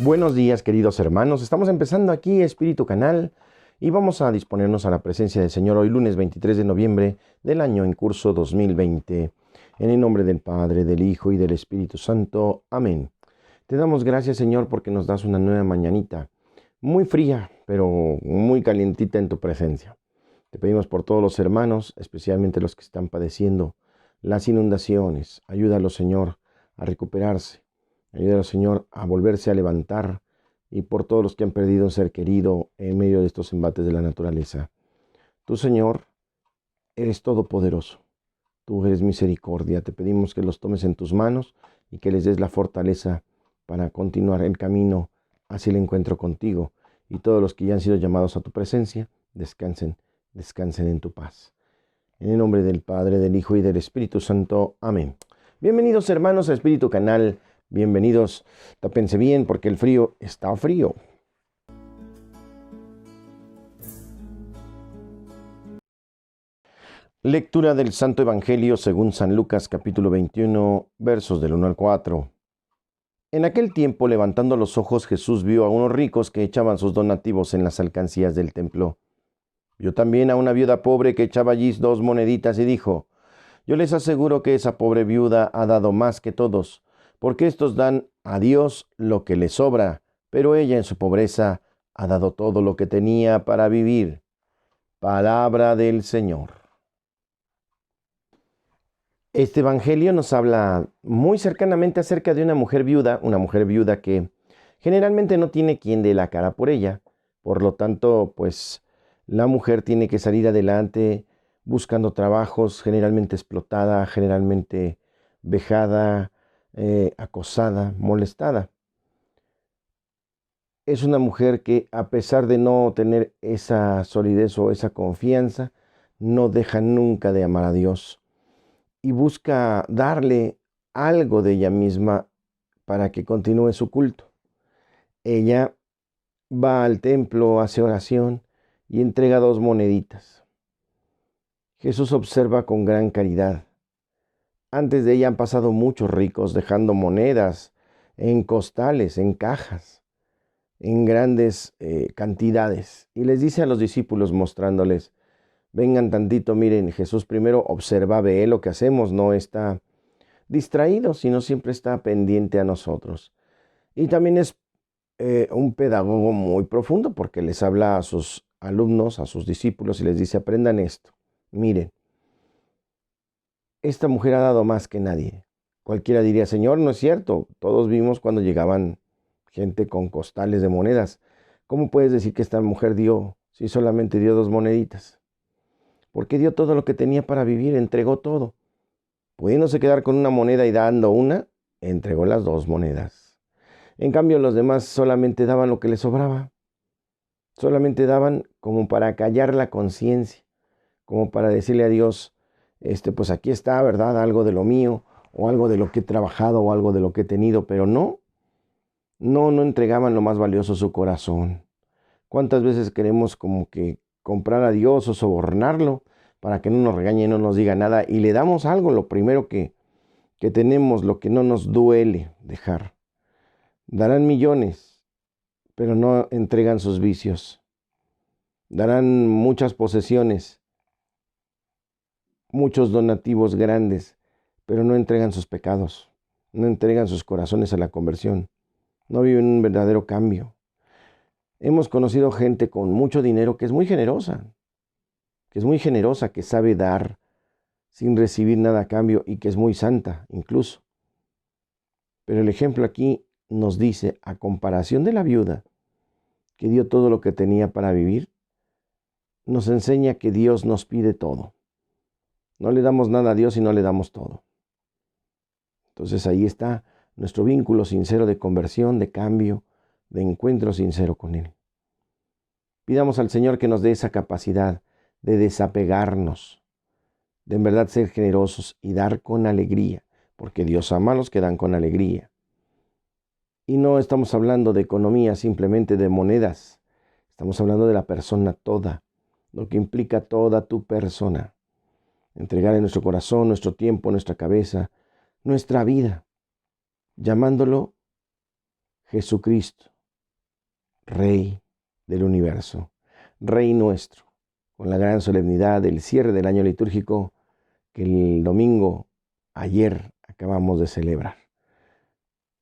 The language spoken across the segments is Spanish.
Buenos días, queridos hermanos. Estamos empezando aquí Espíritu Canal y vamos a disponernos a la presencia del Señor hoy lunes 23 de noviembre del año en curso 2020. En el nombre del Padre, del Hijo y del Espíritu Santo. Amén. Te damos gracias, Señor, porque nos das una nueva mañanita, muy fría, pero muy calientita en tu presencia. Te pedimos por todos los hermanos, especialmente los que están padeciendo las inundaciones. Ayúdalos, Señor, a recuperarse. Ayúdalos, Señor, a volverse a levantar, y por todos los que han perdido un ser querido en medio de estos embates de la naturaleza. Tú, Señor, eres todopoderoso. Tú eres misericordia. Te pedimos que los tomes en tus manos y que les des la fortaleza para continuar el camino hacia el encuentro contigo. Y todos los que ya han sido llamados a tu presencia, descansen en tu paz. En el nombre del Padre, del Hijo y del Espíritu Santo. Amén. Bienvenidos, hermanos, a Espíritu Canal. Bienvenidos. Tápense bien porque el frío está frío. Lectura del Santo Evangelio según San Lucas, capítulo 21, versos del 1 al 4. En aquel tiempo, levantando los ojos, Jesús vio a unos ricos que echaban sus donativos en las alcancías del templo. Vio también a una viuda pobre que echaba allí 2 moneditas y dijo: Yo les aseguro que esa pobre viuda ha dado más que todos, porque estos dan a Dios lo que les sobra, pero ella en su pobreza ha dado todo lo que tenía para vivir. Palabra del Señor. Este evangelio nos habla muy cercanamente acerca de una mujer viuda que generalmente no tiene quien dé la cara por ella. Por lo tanto, pues la mujer tiene que salir adelante buscando trabajos, generalmente explotada, generalmente vejada, acosada, molestada. Es una mujer que, a pesar de no tener esa solidez o esa confianza, no deja nunca de amar a Dios y busca darle algo de ella misma para que continúe su culto. Ella va al templo, hace oración y entrega 2 moneditas. Jesús observa con gran caridad. Antes de ella han pasado muchos ricos dejando monedas en costales, en cajas, en grandes cantidades. Y les dice a los discípulos, mostrándoles: vengan tantito, miren, Jesús primero observa, ve lo que hacemos, no está distraído, sino siempre está pendiente a nosotros. Y también es un pedagogo muy profundo, porque les habla a sus alumnos, a sus discípulos, y les dice: aprendan esto. Miren, esta mujer ha dado más que nadie. Cualquiera diría: Señor, no es cierto. Todos vimos cuando llegaban gente con costales de monedas. ¿Cómo puedes decir que esta mujer dio, si solamente dio 2 moneditas? Porque dio todo lo que tenía para vivir, entregó todo. Pudiéndose quedar con una moneda y dando una, entregó las 2 monedas. En cambio, los demás solamente daban lo que les sobraba. Solamente daban como para callar la conciencia, como para decirle a Dios: pues aquí está, ¿verdad? Algo de lo mío, o algo de lo que he trabajado, o algo de lo que he tenido, pero no entregaban lo más valioso, su corazón. ¿Cuántas veces queremos como que comprar a Dios o sobornarlo para que no nos regañe y no nos diga nada, y le damos algo, lo primero que tenemos, lo que no nos duele dejar? Darán millones, pero no entregan sus vicios. Darán muchas posesiones, muchos donativos grandes, pero no entregan sus pecados, no entregan sus corazones a la conversión, no viven un verdadero cambio. Hemos conocido gente con mucho dinero que es muy generosa, que sabe dar sin recibir nada a cambio y que es muy santa incluso. Pero el ejemplo aquí nos dice, a comparación de la viuda, que dio todo lo que tenía para vivir, nos enseña que Dios nos pide todo. No le damos nada a Dios y no le damos todo. Entonces ahí está nuestro vínculo sincero de conversión, de cambio, de encuentro sincero con Él. Pidamos al Señor que nos dé esa capacidad de desapegarnos, de en verdad ser generosos y dar con alegría, porque Dios ama a los que dan con alegría. Y no estamos hablando de economía, simplemente de monedas. Estamos hablando de la persona toda, lo que implica toda tu persona. Entregar en nuestro corazón, nuestro tiempo, nuestra cabeza, nuestra vida, llamándolo Jesucristo, Rey del universo, Rey nuestro, con la gran solemnidad del cierre del año litúrgico que el domingo ayer acabamos de celebrar.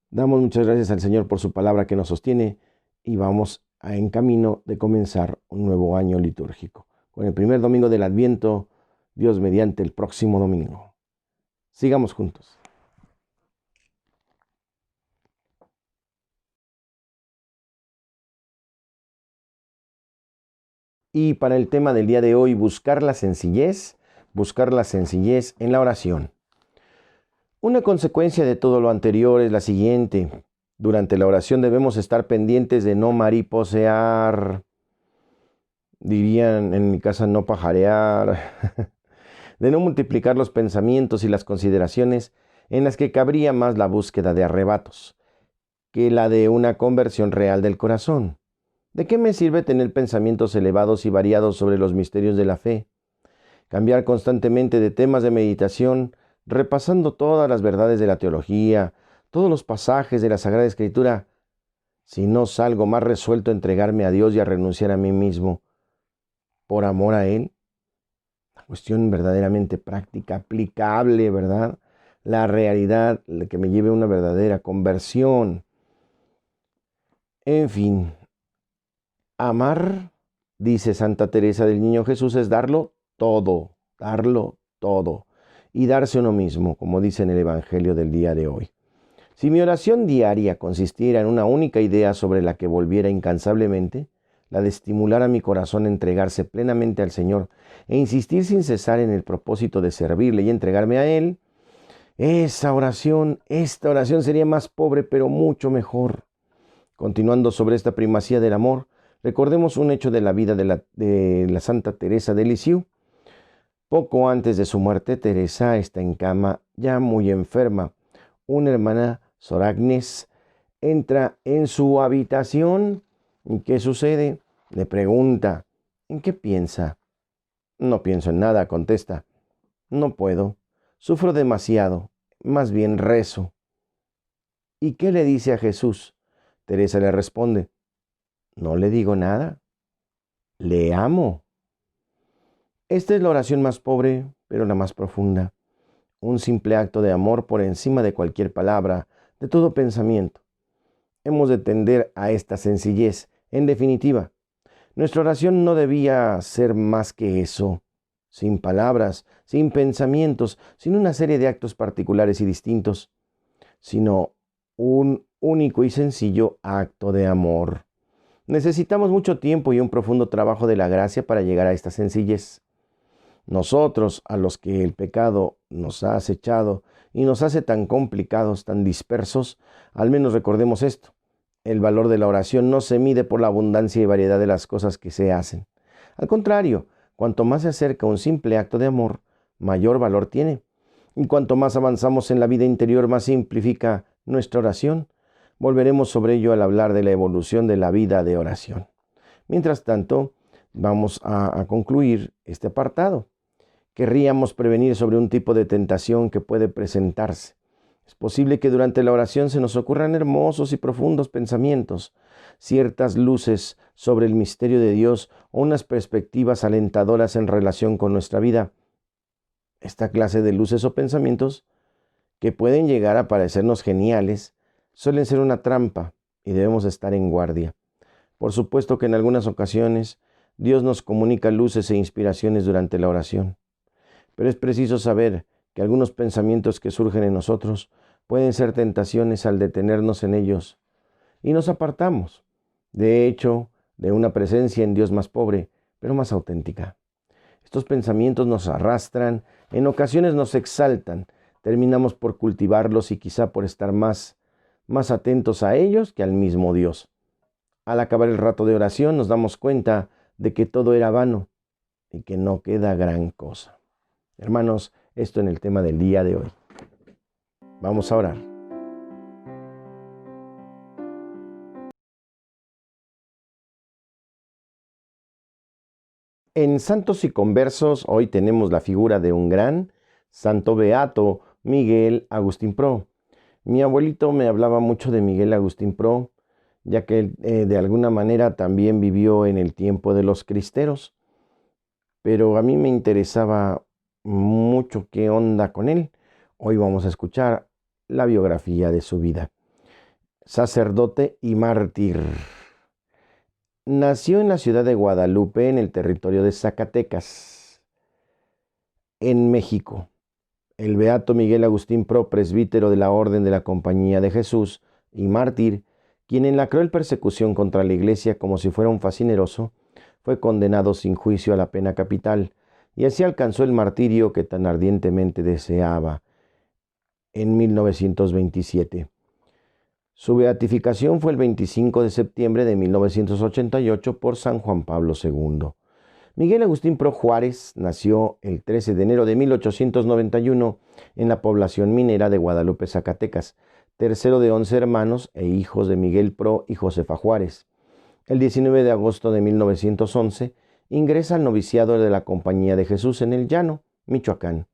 Damos muchas gracias al Señor por su palabra que nos sostiene y vamos en camino de comenzar un nuevo año litúrgico, con el primer domingo del Adviento, Dios mediante el próximo domingo. Sigamos juntos. Y para el tema del día de hoy, buscar la sencillez en la oración. Una consecuencia de todo lo anterior es la siguiente. Durante la oración debemos estar pendientes de no mariposear, dirían en mi casa no pajarear, de no multiplicar los pensamientos y las consideraciones en las que cabría más la búsqueda de arrebatos que la de una conversión real del corazón. ¿De qué me sirve tener pensamientos elevados y variados sobre los misterios de la fe? Cambiar constantemente de temas de meditación, repasando todas las verdades de la teología, todos los pasajes de la Sagrada Escritura, si no salgo más resuelto a entregarme a Dios y a renunciar a mí mismo por amor a Él. Una cuestión verdaderamente práctica, aplicable, ¿verdad? La realidad que me lleve a una verdadera conversión. En fin, amar, dice Santa Teresa del Niño Jesús, es darlo todo y darse uno mismo, como dice en el Evangelio del día de hoy. Si mi oración diaria consistiera en una única idea sobre la que volviera incansablemente, la de estimular a mi corazón a entregarse plenamente al Señor e insistir sin cesar en el propósito de servirle y entregarme a Él, esta oración sería más pobre pero mucho mejor. Continuando sobre esta primacía del amor, recordemos un hecho de la vida de la Santa Teresa de Lisieux. Poco antes de su muerte, Teresa está en cama, ya muy enferma. Una hermana, Sor Agnes, entra en su habitación. ¿Y qué sucede? Le pregunta, ¿en qué piensa? No pienso en nada, contesta. No puedo, sufro demasiado, más bien rezo. ¿Y qué le dice a Jesús? Teresa le responde, no le digo nada, le amo. Esta es la oración más pobre, pero la más profunda. Un simple acto de amor por encima de cualquier palabra, de todo pensamiento. Hemos de tender a esta sencillez. En definitiva, nuestra oración no debía ser más que eso, sin palabras, sin pensamientos, sin una serie de actos particulares y distintos, sino un único y sencillo acto de amor. Necesitamos mucho tiempo y un profundo trabajo de la gracia para llegar a esta sencillez. Nosotros, a los que el pecado nos ha acechado y nos hace tan complicados, tan dispersos, al menos recordemos esto. El valor de la oración no se mide por la abundancia y variedad de las cosas que se hacen. Al contrario, cuanto más se acerca un simple acto de amor, mayor valor tiene. Y cuanto más avanzamos en la vida interior, más simplifica nuestra oración. Volveremos sobre ello al hablar de la evolución de la vida de oración. Mientras tanto, vamos a concluir este apartado. Querríamos prevenir sobre un tipo de tentación que puede presentarse. Es posible que durante la oración se nos ocurran hermosos y profundos pensamientos, ciertas luces sobre el misterio de Dios o unas perspectivas alentadoras en relación con nuestra vida. Esta clase de luces o pensamientos, que pueden llegar a parecernos geniales, suelen ser una trampa y debemos estar en guardia. Por supuesto que en algunas ocasiones Dios nos comunica luces e inspiraciones durante la oración. Pero es preciso saber que algunos pensamientos que surgen en nosotros pueden ser tentaciones al detenernos en ellos y nos apartamos, de hecho, de una presencia en Dios más pobre, pero más auténtica. Estos pensamientos nos arrastran, en ocasiones nos exaltan, terminamos por cultivarlos y quizá por estar más atentos a ellos que al mismo Dios. Al acabar el rato de oración nos damos cuenta de que todo era vano y que no queda gran cosa. Hermanos, esto en el tema del día de hoy. Vamos a orar. En Santos y Conversos hoy tenemos la figura de un gran santo beato, Miguel Agustín Pro. Mi abuelito me hablaba mucho de Miguel Agustín Pro ya que de alguna manera también vivió en el tiempo de los cristeros, pero a mí me interesaba mucho qué onda con él. Hoy vamos a escuchar la biografía de su vida. Sacerdote y mártir. Nació en la ciudad de Guadalupe, en el territorio de Zacatecas, en México. El beato Miguel Agustín Pro, presbítero de la Orden de la Compañía de Jesús y mártir, quien en la cruel persecución contra la Iglesia como si fuera un fascineroso, fue condenado sin juicio a la pena capital, y así alcanzó el martirio que tan ardientemente deseaba en 1927. Su beatificación fue el 25 de septiembre de 1988 por San Juan Pablo II. Miguel Agustín Pro Juárez nació el 13 de enero de 1891 en la población minera de Guadalupe, Zacatecas, tercero de 11 hermanos e hijos de Miguel Pro y Josefa Juárez. El 19 de agosto de 1911 ingresa al noviciado de la Compañía de Jesús en El Llano, Michoacán.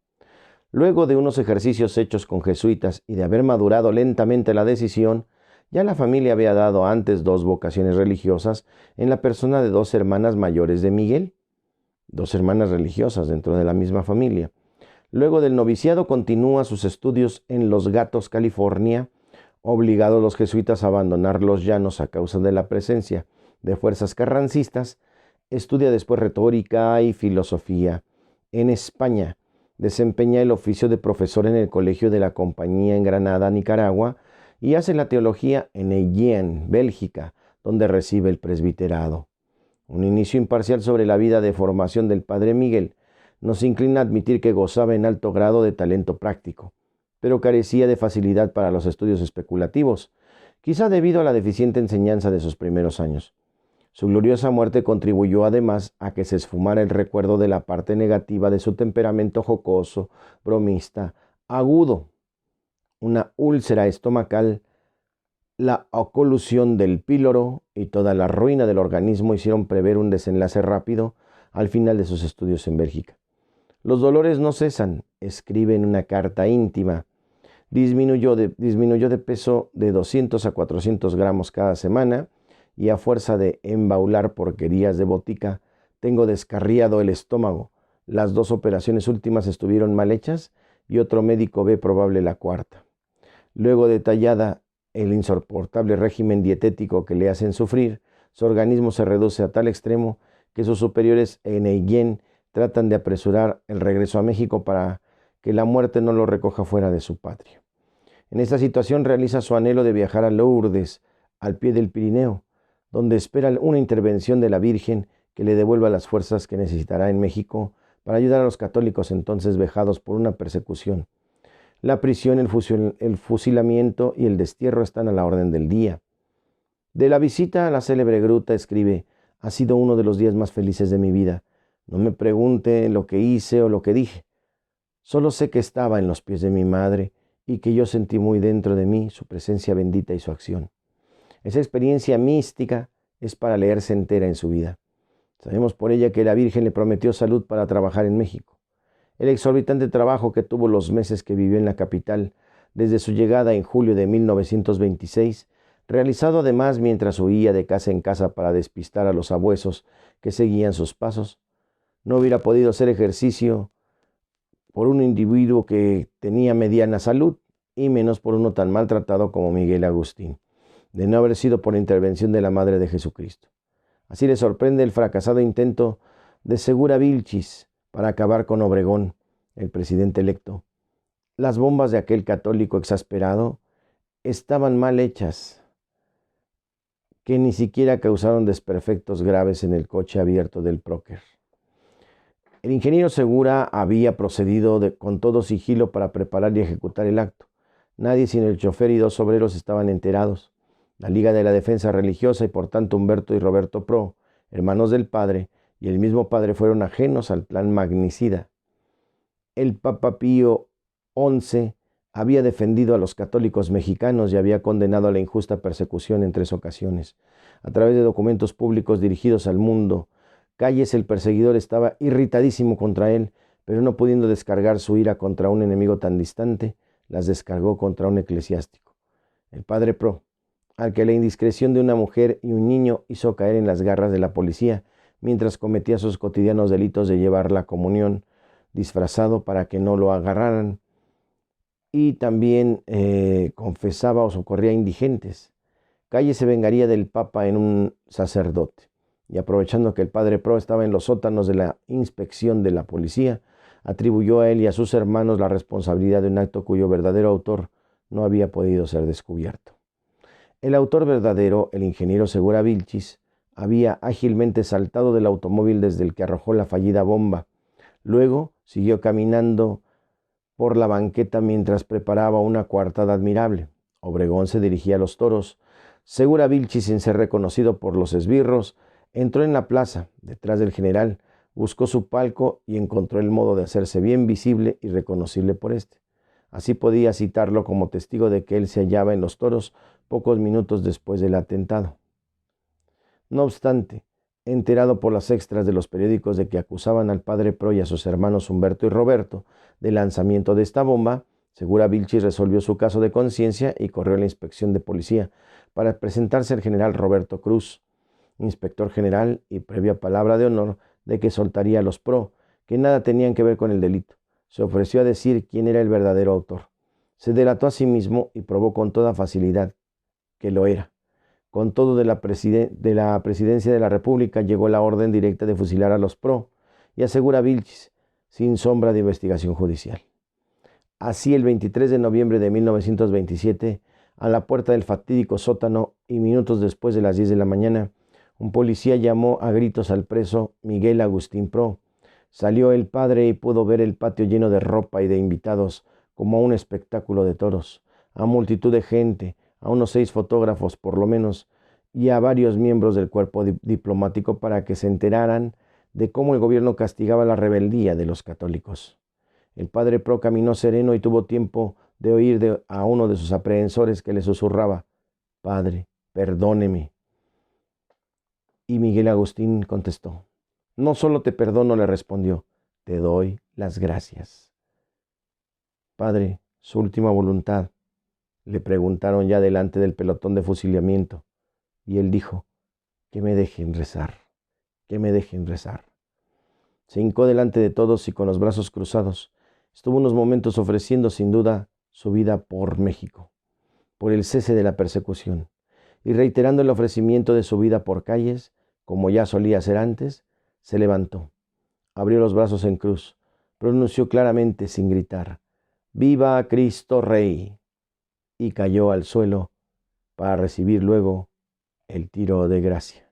Luego de unos ejercicios hechos con jesuitas y de haber madurado lentamente la decisión, ya la familia había dado antes 2 vocaciones religiosas en la persona de 2 hermanas mayores de Miguel, 2 hermanas religiosas dentro de la misma familia. Luego del noviciado continúa sus estudios en Los Gatos, California, obligados los jesuitas a abandonar los llanos a causa de la presencia de fuerzas carrancistas. Estudia después retórica y filosofía en España. Desempeña el oficio de profesor en el Colegio de la Compañía en Granada, Nicaragua, y hace la teología en Eyen, Bélgica, donde recibe el presbiterado. Un inicio imparcial sobre la vida de formación del padre Miguel nos inclina a admitir que gozaba en alto grado de talento práctico, pero carecía de facilidad para los estudios especulativos, quizá debido a la deficiente enseñanza de sus primeros años. Su gloriosa muerte contribuyó además a que se esfumara el recuerdo de la parte negativa de su temperamento jocoso, bromista, agudo. Una úlcera estomacal, la oclusión del píloro y toda la ruina del organismo hicieron prever un desenlace rápido al final de sus estudios en Bélgica. Los dolores no cesan, escribe en una carta íntima. Disminuyó de peso de 200 a 400 gramos cada semana, y a fuerza de embaular porquerías de botica, tengo descarriado el estómago. Las 2 operaciones últimas estuvieron mal hechas y otro médico ve probable la cuarta. Luego detallada el insoportable régimen dietético que le hacen sufrir, su organismo se reduce a tal extremo que sus superiores en Eyen tratan de apresurar el regreso a México para que la muerte no lo recoja fuera de su patria. En esta situación realiza su anhelo de viajar a Lourdes, al pie del Pirineo, donde espera una intervención de la Virgen que le devuelva las fuerzas que necesitará en México para ayudar a los católicos entonces vejados por una persecución. La prisión, el fusilamiento y el destierro están a la orden del día. De la visita a la célebre gruta escribe: ha sido uno de los días más felices de mi vida. No me pregunte lo que hice o lo que dije. Solo sé que estaba en los pies de mi madre y que yo sentí muy dentro de mí su presencia bendita y su acción. Esa experiencia mística es para leerse entera en su vida. Sabemos por ella que la Virgen le prometió salud para trabajar en México. El exorbitante trabajo que tuvo los meses que vivió en la capital, desde su llegada en julio de 1926, realizado además mientras huía de casa en casa para despistar a los sabuesos que seguían sus pasos, no hubiera podido hacer ejercicio por un individuo que tenía mediana salud, y menos por uno tan maltratado como Miguel Agustín, de no haber sido por intervención de la Madre de Jesucristo. Así le sorprende el fracasado intento de Segura Vilchis para acabar con Obregón, el presidente electo. Las bombas de aquel católico exasperado estaban mal hechas, que ni siquiera causaron desperfectos graves en el coche abierto del Prócer. El ingeniero Segura había procedido con todo sigilo para preparar y ejecutar el acto. Nadie sino el chofer y 2 obreros estaban enterados. La Liga de la Defensa Religiosa y por tanto Humberto y Roberto Pro, hermanos del padre, y el mismo padre fueron ajenos al plan magnicida. El Papa Pío XI había defendido a los católicos mexicanos y había condenado a la injusta persecución en 3 ocasiones. A través de documentos públicos dirigidos al mundo, Calles, el perseguidor, estaba irritadísimo contra él, pero no pudiendo descargar su ira contra un enemigo tan distante, las descargó contra un eclesiástico. El padre Pro, al que la indiscreción de una mujer y un niño hizo caer en las garras de la policía, mientras cometía sus cotidianos delitos de llevar la comunión disfrazado para que no lo agarraran, y también confesaba o socorría a indigentes. Calle se vengaría del Papa en un sacerdote, y aprovechando que el padre Pro estaba en los sótanos de la inspección de la policía, atribuyó a él y a sus hermanos la responsabilidad de un acto cuyo verdadero autor no había podido ser descubierto. El autor verdadero, el ingeniero Segura Vilchis, había ágilmente saltado del automóvil desde el que arrojó la fallida bomba. Luego siguió caminando por la banqueta mientras preparaba una coartada admirable. Obregón se dirigía a los toros. Segura Vilchis, sin ser reconocido por los esbirros, entró en la plaza, detrás del general, buscó su palco y encontró el modo de hacerse bien visible y reconocible por éste. Así podía citarlo como testigo de que él se hallaba en los toros pocos minutos después del atentado. No obstante, enterado por las extras de los periódicos de que acusaban al padre Pro y a sus hermanos Humberto y Roberto del lanzamiento de esta bomba, Segura Vilchis resolvió su caso de conciencia y corrió a la inspección de policía para presentarse al general Roberto Cruz, inspector general, y previa palabra de honor de que soltaría a los Pro, que nada tenían que ver con el delito. Se ofreció a decir quién era el verdadero autor. Se delató a sí mismo y probó con toda facilidad que lo era. Con todo, de la presidencia de la República llegó la orden directa de fusilar a los Pro y asegura Vilchis, sin sombra de investigación judicial. Así, el 23 de noviembre de 1927, a la puerta del fatídico sótano y minutos después de las 10 de la mañana, un policía llamó a gritos al preso Miguel Agustín Pro. Salió el padre y pudo ver el patio lleno de ropa y de invitados, como a un espectáculo de toros, a multitud de gente, a unos 6 fotógrafos por lo menos, y a varios miembros del cuerpo diplomático para que se enteraran de cómo el gobierno castigaba la rebeldía de los católicos. El padre Pro caminó sereno y tuvo tiempo de oír a uno de sus aprehensores que le susurraba: «Padre, perdóneme». Y Miguel Agustín contestó: «No solo te perdono», le respondió, «te doy las gracias». «Padre, su última voluntad», le preguntaron ya delante del pelotón de fusilamiento, y él dijo: «que me dejen rezar, que me dejen rezar». Se hincó delante de todos y con los brazos cruzados estuvo unos momentos ofreciendo sin duda su vida por México, por el cese de la persecución, y reiterando el ofrecimiento de su vida por Calles, como ya solía hacer antes, se levantó, abrió los brazos en cruz, pronunció claramente sin gritar: «¡Viva Cristo Rey!», y cayó al suelo para recibir luego el tiro de gracia.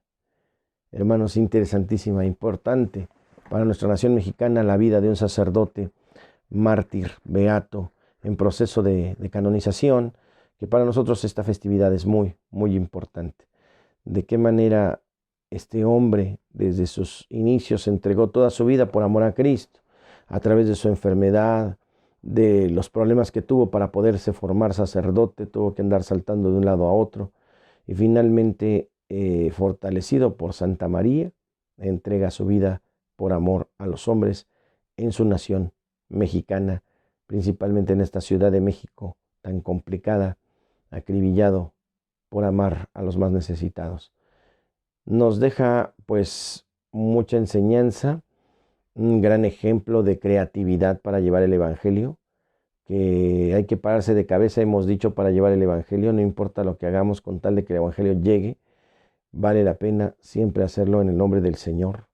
Hermanos, interesantísima, importante para nuestra nación mexicana la vida de un sacerdote mártir, beato, en proceso de canonización, que para nosotros esta festividad es muy, muy importante. De qué manera este hombre desde sus inicios entregó toda su vida por amor a Cristo, a través de su enfermedad, de los problemas que tuvo para poderse formar sacerdote, tuvo que andar saltando de un lado a otro, y finalmente, fortalecido por Santa María, entrega su vida por amor a los hombres en su nación mexicana, principalmente en esta Ciudad de México tan complicada, acribillado por amar a los más necesitados. Nos deja pues mucha enseñanza, un gran ejemplo de creatividad para llevar el Evangelio, que hay que pararse de cabeza, hemos dicho, para llevar el Evangelio, no importa lo que hagamos con tal de que el Evangelio llegue, vale la pena siempre hacerlo en el nombre del Señor.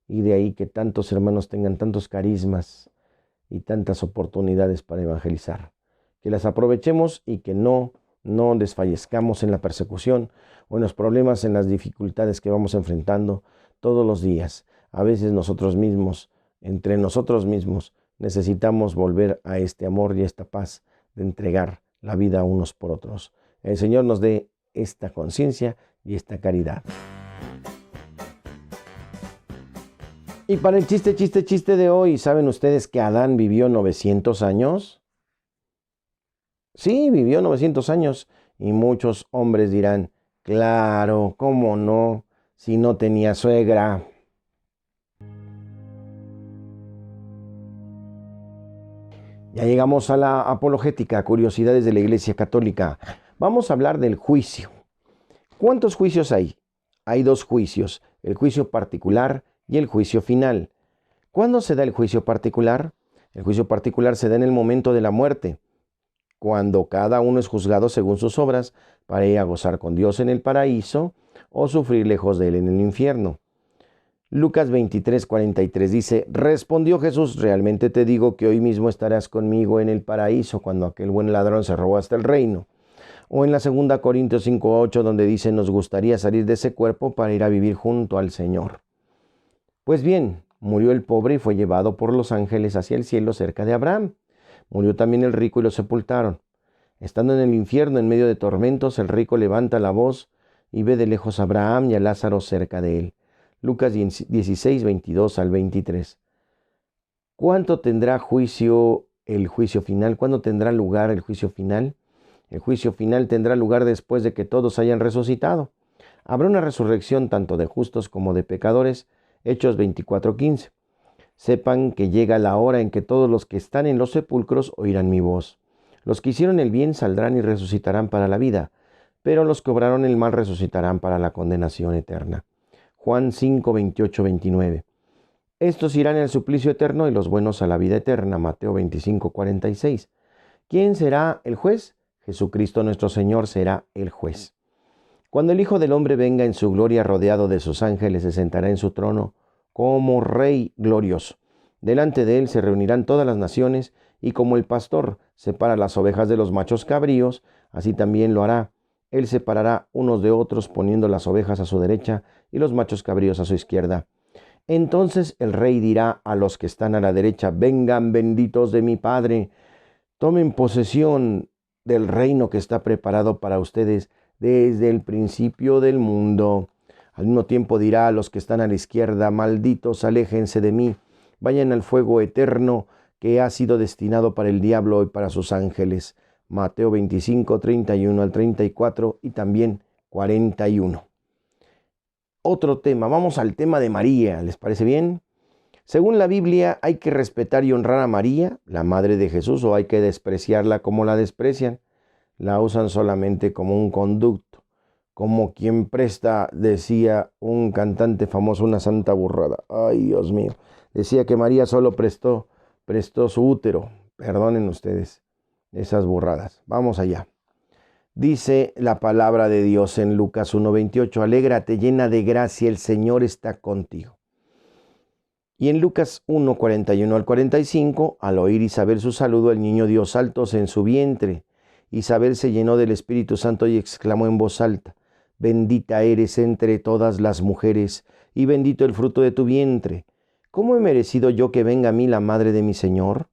Y de ahí que tantos hermanos tengan tantos carismas y tantas oportunidades para evangelizar. Que las aprovechemos y que no desfallezcamos en la persecución o en los problemas, en las dificultades que vamos enfrentando todos los días. A veces nosotros mismos, entre nosotros mismos, necesitamos volver a este amor y a esta paz de entregar la vida unos por otros. El Señor nos dé esta conciencia y esta caridad. Y para el chiste de hoy, ¿saben ustedes que Adán vivió 900 años? Sí, vivió 900 años. Y muchos hombres dirán: claro, ¿cómo no? Si no tenía suegra. Ya llegamos a la apologética, curiosidades de la Iglesia Católica. Vamos a hablar del juicio. ¿Cuántos juicios hay? Hay dos juicios, el juicio particular y el juicio final. ¿Cuándo se da el juicio particular? El juicio particular se da en el momento de la muerte, cuando cada uno es juzgado según sus obras para ir a gozar con Dios en el paraíso o sufrir lejos de él en el infierno. Lucas 23:43 dice, respondió Jesús, realmente te digo que hoy mismo estarás conmigo en el paraíso cuando aquel buen ladrón se robó hasta el reino. O en la 2 Corintios 5:8 donde dice, nos gustaría salir de ese cuerpo para ir a vivir junto al Señor. Pues bien, murió el pobre y fue llevado por los ángeles hacia el cielo cerca de Abraham. Murió también el rico y lo sepultaron. Estando en el infierno en medio de tormentos, el rico levanta la voz y ve de lejos a Abraham y a Lázaro cerca de él. Lucas 16:22-23. ¿Cuánto tendrá el juicio final? ¿Cuándo tendrá lugar el juicio final? El juicio final tendrá lugar después de que todos hayan resucitado. Habrá una resurrección tanto de justos como de pecadores. Hechos 24:15. Sepan que llega la hora en que todos los que están en los sepulcros oirán mi voz. Los que hicieron el bien saldrán y resucitarán para la vida, pero los que obraron el mal resucitarán para la condenación eterna. Juan 5:28-29. Estos irán al suplicio eterno y los buenos a la vida eterna. Mateo 25:46. ¿Quién será el juez? Jesucristo nuestro Señor será el juez. Cuando el Hijo del Hombre venga en su gloria rodeado de sus ángeles, se sentará en su trono como Rey glorioso. Delante de él se reunirán todas las naciones, y como el pastor separa las ovejas de los machos cabríos, así también lo hará. Él separará unos de otros, poniendo las ovejas a su derecha y los machos cabríos a su izquierda. Entonces el Rey dirá a los que están a la derecha, vengan benditos de mi Padre, tomen posesión del reino que está preparado para ustedes desde el principio del mundo. Al mismo tiempo dirá a los que están a la izquierda, malditos, aléjense de mí, vayan al fuego eterno que ha sido destinado para el diablo y para sus ángeles. Mateo 25:31-34 y también 41. Otro tema, vamos al tema de María, ¿les parece bien? Según la Biblia, ¿hay que respetar y honrar a María, la madre de Jesús, o hay que despreciarla como la desprecian? La usan solamente como un conducto, como quien presta, decía un cantante famoso, una santa burrada. Ay, Dios mío. Decía que María solo prestó su útero. Perdonen ustedes esas burradas. Vamos allá. Dice la palabra de Dios en Lucas 1:28, alégrate llena de gracia, el Señor está contigo. Y en Lucas 1:41-45, al oír Isabel su saludo, el niño dio saltos en su vientre. Isabel se llenó del Espíritu Santo y exclamó en voz alta, bendita eres entre todas las mujeres, y bendito el fruto de tu vientre. ¿Cómo he merecido yo que venga a mí la madre de mi Señor?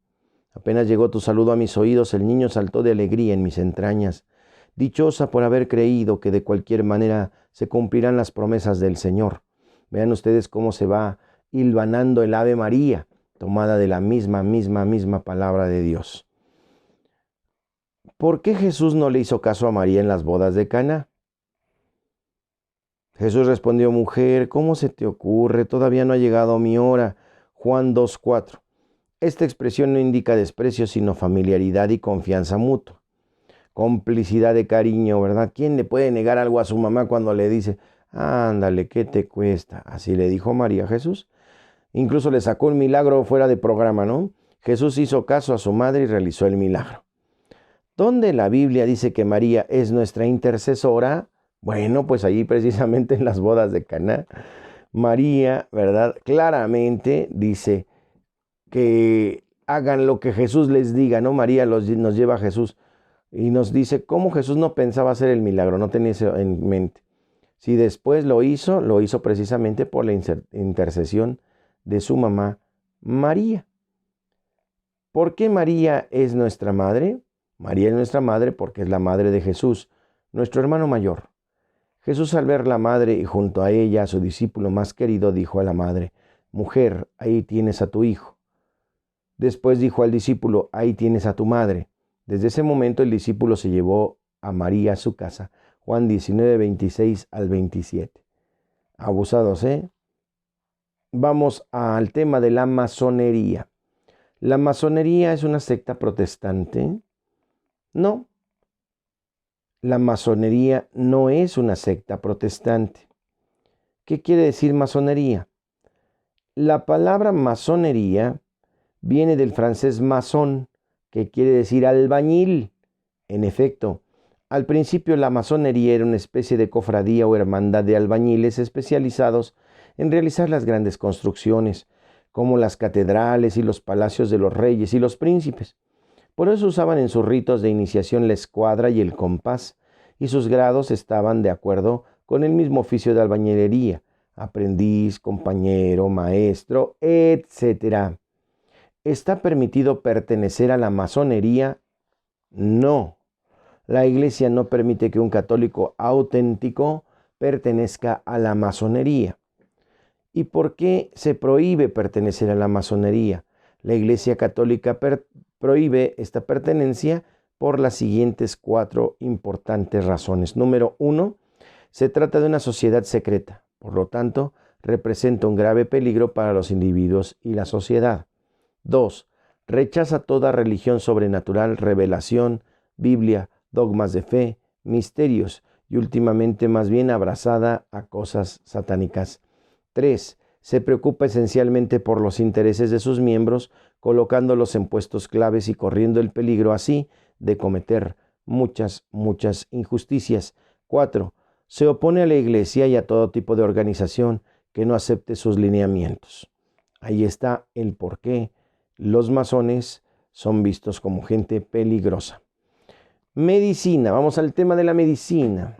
Apenas llegó tu saludo a mis oídos, el niño saltó de alegría en mis entrañas. Dichosa por haber creído que de cualquier manera se cumplirán las promesas del Señor. Vean ustedes cómo se va hilvanando el Ave María, tomada de la misma palabra de Dios. ¿Por qué Jesús no le hizo caso a María en las bodas de Caná? Jesús respondió, mujer, ¿cómo se te ocurre? Todavía no ha llegado mi hora. Juan 2:4. Esta expresión no indica desprecio, sino familiaridad y confianza mutua. Complicidad de cariño, ¿verdad? ¿Quién le puede negar algo a su mamá cuando le dice, ándale, ¿qué te cuesta? Así le dijo María a Jesús. Incluso le sacó un milagro fuera de programa, ¿no? Jesús hizo caso a su madre y realizó el milagro. ¿Dónde la Biblia dice que María es nuestra intercesora? Bueno, pues allí precisamente en las bodas de Caná. María, ¿verdad? Claramente dice que hagan lo que Jesús les diga, ¿no? María nos lleva a Jesús y nos dice cómo Jesús no pensaba hacer el milagro, no tenía eso en mente. Si después lo hizo precisamente por la intercesión de su mamá María. ¿Por qué María es nuestra madre? María es nuestra madre porque es la madre de Jesús, nuestro hermano mayor. Jesús, al ver la madre y junto a ella a su discípulo más querido, dijo a la madre, mujer, ahí tienes a tu hijo. Después dijo al discípulo, ahí tienes a tu madre. Desde ese momento el discípulo se llevó a María a su casa. Juan 19:26-27. Abusados, ¿eh? Vamos al tema de la masonería. ¿La masonería es una secta protestante? No. la masonería no es una secta protestante. ¿Qué quiere decir masonería? La palabra masonería viene del francés maçon, que quiere decir albañil. En efecto, al principio la masonería era una especie de cofradía o hermandad de albañiles especializados en realizar las grandes construcciones, como las catedrales y los palacios de los reyes y los príncipes. Por eso usaban en sus ritos de iniciación la escuadra y el compás, y sus grados estaban de acuerdo con el mismo oficio de albañilería: aprendiz, compañero, maestro, etc. ¿Está permitido pertenecer a la masonería? No. La Iglesia no permite que un católico auténtico pertenezca a la masonería. ¿Y por qué se prohíbe pertenecer a la masonería? La Iglesia Católica prohíbe esta pertenencia por las siguientes 4 importantes razones. Número 1, se trata de una sociedad secreta, por lo tanto, representa un grave peligro para los individuos y la sociedad. 2, rechaza toda religión sobrenatural, revelación, Biblia, dogmas de fe, misterios y últimamente más bien abrazada a cosas satánicas. 3, se preocupa esencialmente por los intereses de sus miembros, colocándolos en puestos claves y corriendo el peligro así de cometer muchas injusticias. 4, se opone a la Iglesia y a todo tipo de organización que no acepte sus lineamientos. Ahí está el porqué los masones son vistos como gente peligrosa. Medicina, vamos al tema de la medicina.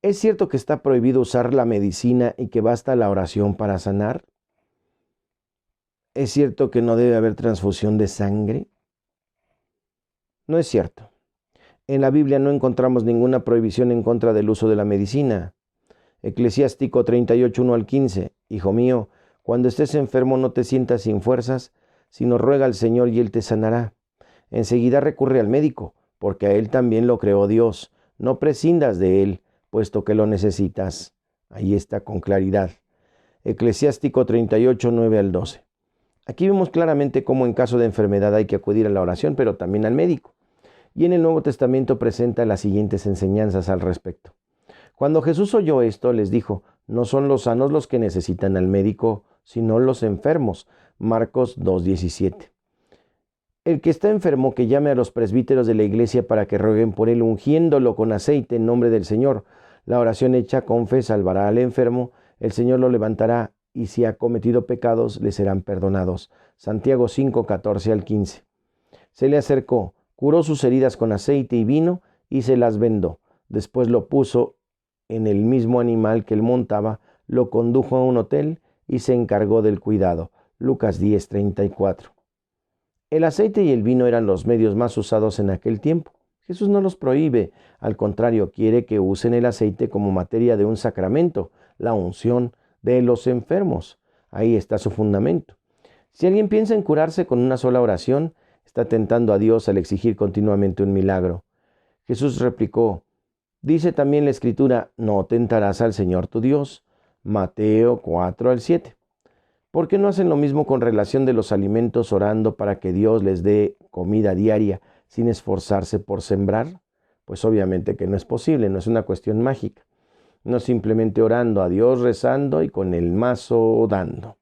¿Es cierto que está prohibido usar la medicina y que basta la oración para sanar? ¿Es cierto que no debe haber transfusión de sangre? No es cierto. En la Biblia no encontramos ninguna prohibición en contra del uso de la medicina. Eclesiástico 38, 1 al 15. Hijo mío, cuando estés enfermo no te sientas sin fuerzas, sino ruega al Señor y Él te sanará. Enseguida recurre al médico, porque a Él también lo creó Dios. No prescindas de Él, puesto que lo necesitas. Ahí está con claridad. Eclesiástico 38, 9 al 12. Aquí vemos claramente cómo en caso de enfermedad hay que acudir a la oración, pero también al médico. Y en el Nuevo Testamento presenta las siguientes enseñanzas al respecto. Cuando Jesús oyó esto, les dijo: no son los sanos los que necesitan al médico, sino los enfermos. Marcos 2:17. El que está enfermo, que llame a los presbíteros de la iglesia para que rueguen por él, ungiéndolo con aceite en nombre del Señor. La oración hecha con fe salvará al enfermo, el Señor lo levantará, y si ha cometido pecados, le serán perdonados. Santiago 5:14 al 15. Se le acercó, curó sus heridas con aceite y vino, y se las vendó. Después lo puso en el mismo animal que él montaba, lo condujo a un hotel y se encargó del cuidado. Lucas 10:34. El aceite y el vino eran los medios más usados en aquel tiempo. Jesús no los prohíbe, al contrario, quiere que usen el aceite como materia de un sacramento, la unción de los enfermos. Ahí está su fundamento. Si alguien piensa en curarse con una sola oración, está tentando a Dios al exigir continuamente un milagro. Jesús replicó: dice también la Escritura, no tentarás al Señor tu Dios. Mateo 4 al 7. ¿Por qué no hacen lo mismo con relación de los alimentos, orando para que Dios les dé comida diaria sin esforzarse por sembrar? Pues obviamente que no es posible, no es una cuestión mágica. No simplemente orando a Dios, rezando y con el mazo dando.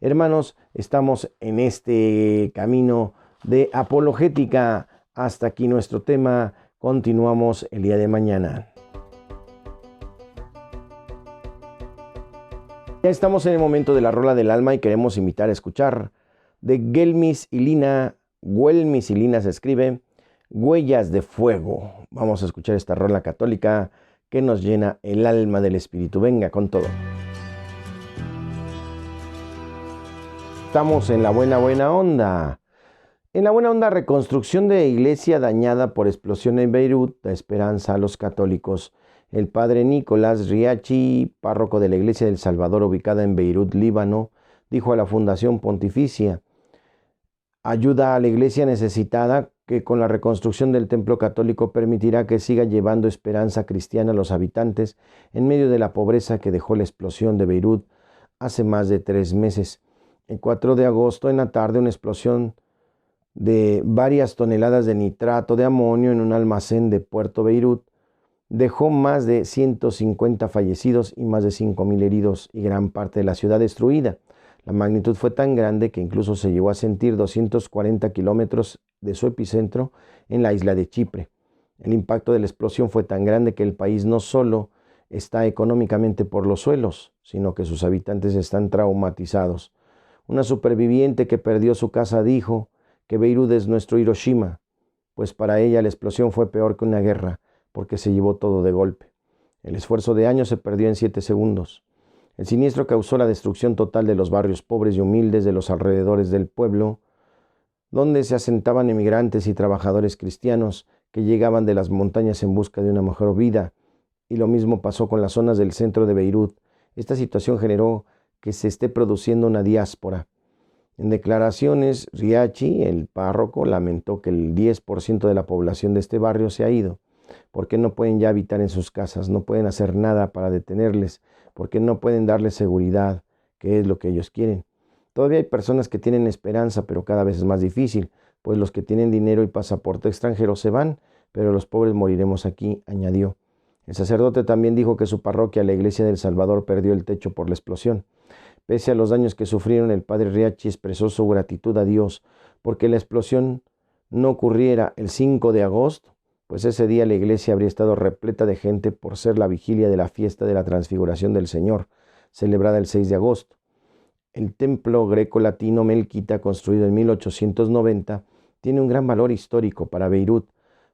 Hermanos, estamos en este camino de apologética. Hasta aquí nuestro tema. Continuamos el día de mañana. Ya estamos en el momento de la rola del alma y queremos invitar a escuchar de Güelmis y Lina. Güelmis y Lina se escribe Huellas de Fuego. Vamos a escuchar esta rola católica que nos llena el alma del espíritu. Venga con todo. Estamos en la buena onda. En la buena onda, reconstrucción de iglesia dañada por explosión en Beirut, da esperanza a los católicos. El padre Nicolás Riachi, párroco de la Iglesia del Salvador ubicada en Beirut, Líbano, dijo a la Fundación Pontificia: ayuda a la iglesia necesitada, que con la reconstrucción del templo católico permitirá que siga llevando esperanza cristiana a los habitantes en medio de la pobreza que dejó la explosión de Beirut hace más de 3 meses. El 4 de agosto en la tarde, una explosión de varias toneladas de nitrato de amonio en un almacén de Puerto Beirut Dejó más de 150 fallecidos y más de 5,000 heridos y gran parte de la ciudad destruida. La magnitud fue tan grande que incluso se llegó a sentir 240 kilómetros de su epicentro en la isla de Chipre. El impacto de la explosión fue tan grande que el país no solo está económicamente por los suelos, sino que sus habitantes están traumatizados. Una superviviente que perdió su casa dijo que Beirut es nuestro Hiroshima, pues para ella la explosión fue peor que una guerra, porque se llevó todo de golpe. El esfuerzo de años se perdió en 7 segundos. El siniestro causó la destrucción total de los barrios pobres y humildes de los alrededores del pueblo, donde se asentaban emigrantes y trabajadores cristianos que llegaban de las montañas en busca de una mejor vida, y lo mismo pasó con las zonas del centro de Beirut. Esta situación generó que se esté produciendo una diáspora. En declaraciones, Riachi, el párroco, lamentó que el 10% de la población de este barrio se ha ido, porque no pueden ya habitar en sus casas, no pueden hacer nada para detenerles, porque no pueden darles seguridad, que es lo que ellos quieren. Todavía hay personas que tienen esperanza, pero cada vez es más difícil, pues los que tienen dinero y pasaporte extranjero se van, pero los pobres moriremos aquí, añadió. El sacerdote también dijo que su parroquia, la Iglesia del Salvador, perdió el techo por la explosión. Pese a los daños que sufrieron, el padre Riachi expresó su gratitud a Dios porque la explosión no ocurriera el 5 de agosto, pues ese día la iglesia habría estado repleta de gente por ser la vigilia de la fiesta de la Transfiguración del Señor, celebrada el 6 de agosto. El templo greco-latino melquita, construido en 1890, tiene un gran valor histórico para Beirut,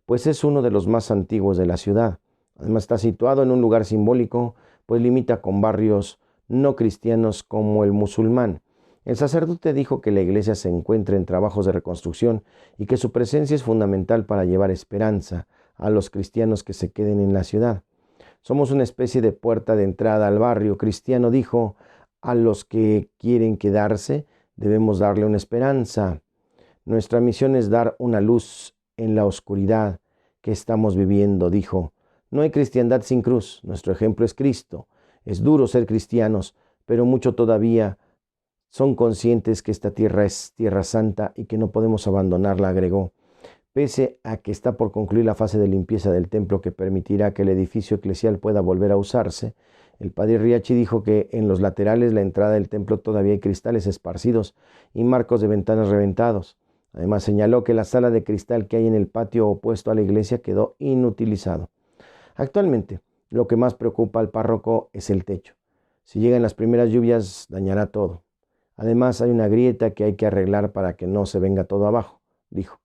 pues es uno de los más antiguos de la ciudad. Además está situado en un lugar simbólico, pues limita con barrios no cristianos como el musulmán. El sacerdote dijo que la iglesia se encuentra en trabajos de reconstrucción y que su presencia es fundamental para llevar esperanza a los cristianos que se queden en la ciudad. Somos una especie de puerta de entrada al barrio cristiano, dijo. A los que quieren quedarse debemos darle una esperanza. Nuestra misión es dar una luz en la oscuridad que estamos viviendo, dijo. No hay cristiandad sin cruz. Nuestro ejemplo es Cristo. Es duro ser cristianos, pero mucho todavía son conscientes que esta tierra es tierra santa y que no podemos abandonarla, agregó. Pese a que está por concluir la fase de limpieza del templo que permitirá que el edificio eclesial pueda volver a usarse, el padre Riachi dijo que en los laterales de la entrada del templo todavía hay cristales esparcidos y marcos de ventanas reventados. Además señaló que la sala de cristal que hay en el patio opuesto a la iglesia quedó inutilizado. Actualmente, lo que más preocupa al párroco es el techo. Si llegan las primeras lluvias, dañará todo. Además, hay una grieta que hay que arreglar para que no se venga todo abajo, dijo.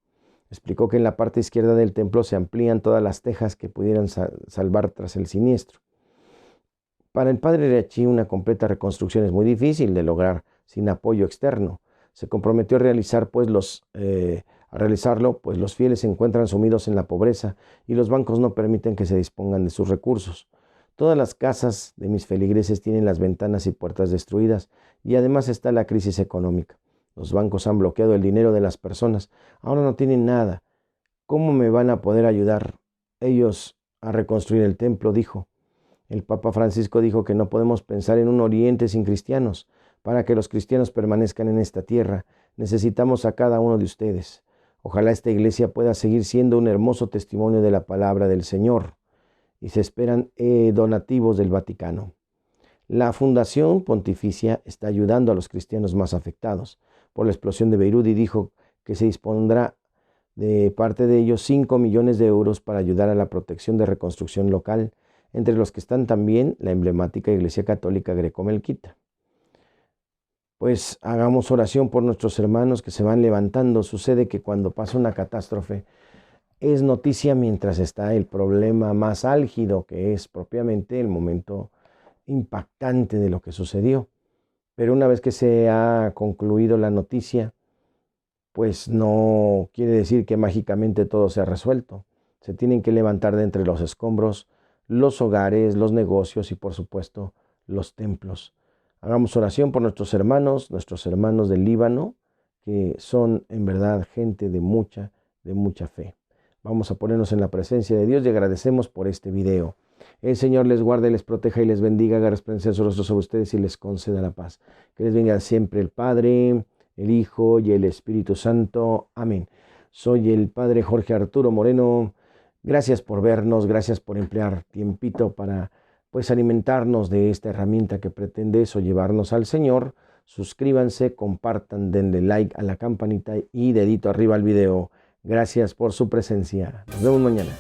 Explicó que en la parte izquierda del templo se amplían todas las tejas que pudieran salvar tras el siniestro. Para el padre Riachi, una completa reconstrucción es muy difícil de lograr sin apoyo externo. Se comprometió a realizarlo, pues los fieles se encuentran sumidos en la pobreza y los bancos no permiten que se dispongan de sus recursos. Todas las casas de mis feligreses tienen las ventanas y puertas destruidas y además está la crisis económica. Los bancos han bloqueado el dinero de las personas. Ahora no tienen nada. ¿Cómo me van a poder ayudar ellos a reconstruir el templo?, dijo. El Papa Francisco dijo que no podemos pensar en un Oriente sin cristianos. Para que los cristianos permanezcan en esta tierra, necesitamos a cada uno de ustedes. Ojalá esta iglesia pueda seguir siendo un hermoso testimonio de la palabra del Señor. Y se esperan donativos del Vaticano. La Fundación Pontificia está ayudando a los cristianos más afectados por la explosión de Beirut y dijo que se dispondrá de parte de ellos 5 millones de euros para ayudar a la protección de reconstrucción local, entre los que están también la emblemática Iglesia Católica Greco-Melquita. Pues hagamos oración por nuestros hermanos que se van levantando. Sucede que cuando pasa una catástrofe es noticia mientras está el problema más álgido, que es propiamente el momento impactante de lo que sucedió. Pero una vez que se ha concluido la noticia, pues no quiere decir que mágicamente todo se ha resuelto. Se tienen que levantar de entre los escombros los hogares, los negocios y por supuesto los templos. Hagamos oración por nuestros hermanos del Líbano, que son en verdad gente de mucha fe. Vamos a ponernos en la presencia de Dios y agradecemos por este video. El Señor les guarde, les proteja y les bendiga, haga resplandecer su rostro sobre ustedes y les conceda la paz. Que les venga siempre el Padre, el Hijo y el Espíritu Santo. Amén. Soy el Padre Jorge Arturo Moreno. Gracias por vernos, gracias por emplear tiempito para pues alimentarnos de esta herramienta que pretende eso, llevarnos al Señor. Suscríbanse, compartan, denle like a la campanita y dedito arriba al video. Gracias por su presencia. Nos vemos mañana.